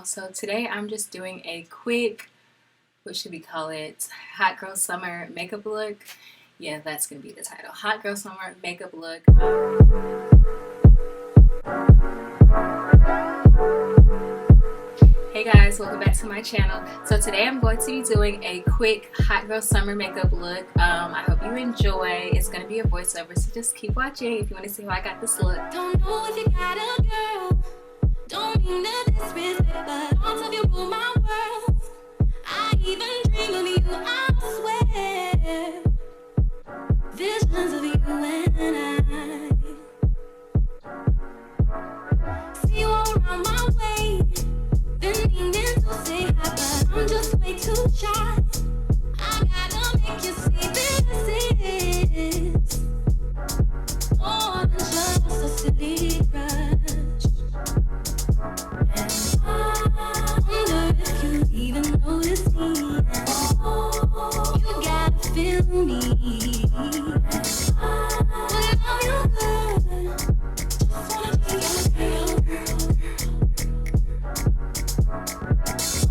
So today I'm just doing a quick, what should we call it, hot girl summer makeup look. Yeah, that's gonna be the title, hot girl summer makeup look. Hey guys, welcome back to my channel. So today I'm going to be doing a quick hot girl summer makeup look. I hope you enjoy. It's gonna be a voiceover, so just keep watching if you want to see how I got this look. Don't know if you got a girl. Don't mean to disrespect, but all of you rule my world. I even dream of you, I swear. Visions of you and I. See you all around my way. Been meaning to say hi, but I'm just way too shy. I gotta make you see this is more than just a silly crush. And I wonder if you even notice me. You gotta feel me. But I feel good. Just wanna be your girl.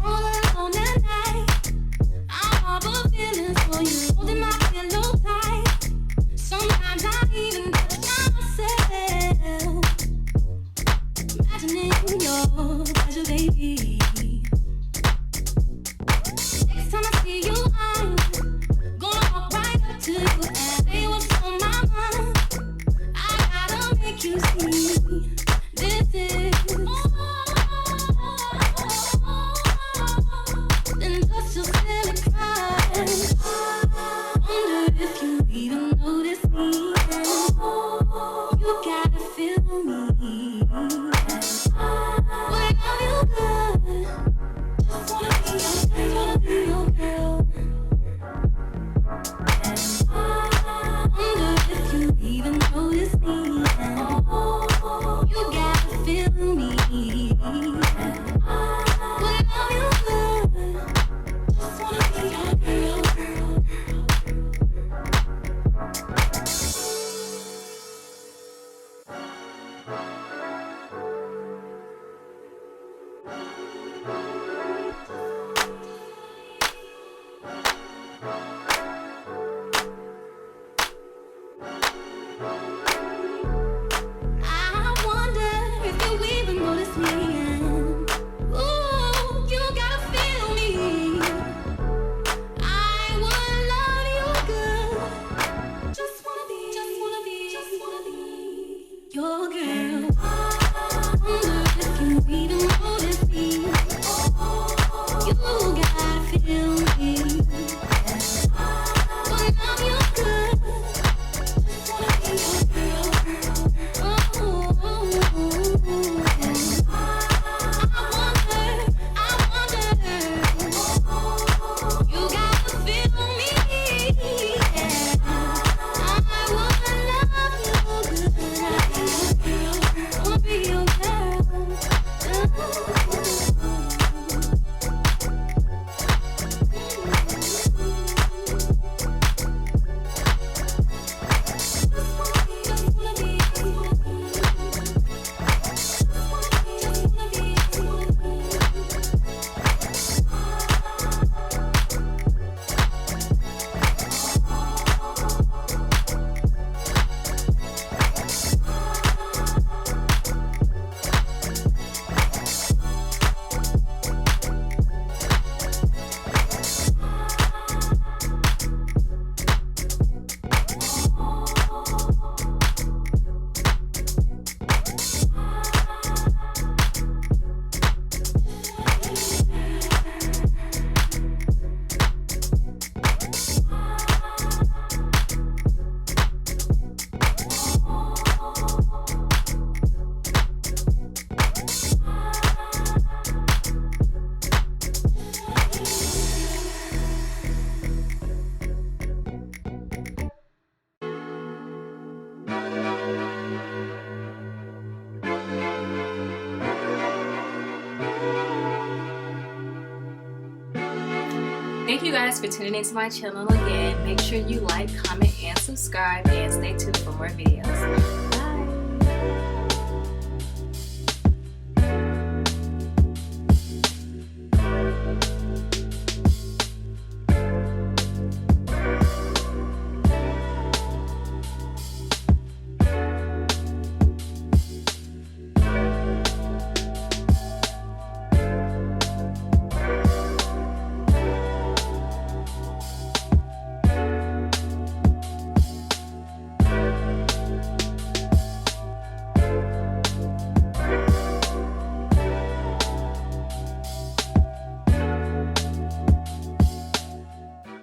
All alone at night, I harbor feelings for you, holding my pillow tight. Sometimes I even touch myself, imagining your pleasure, baby. Next time I see you, I'm gonna walk right up to you and say what's on my mind. I gotta make you see this is more than just a silly crush. Wonder if you even notice me. You gotta feel me. When I feel good, just wanna be your girl. And I wonder if you even notice me. You gotta feel me. When I feel good, just wanna be your girl. I wonder if you even notice me. Ooh, you gotta feel me. I wanna love you good. Just wanna be your girl. I wonder if you even notice me. You gotta feel me. When I feel good, just wanna be your girl. You gotta feel me. I wanna love you good. I wanna be your girl. Thank you guys for tuning into my channel again. Make sure you like, comment, and subscribe, and stay tuned for more videos.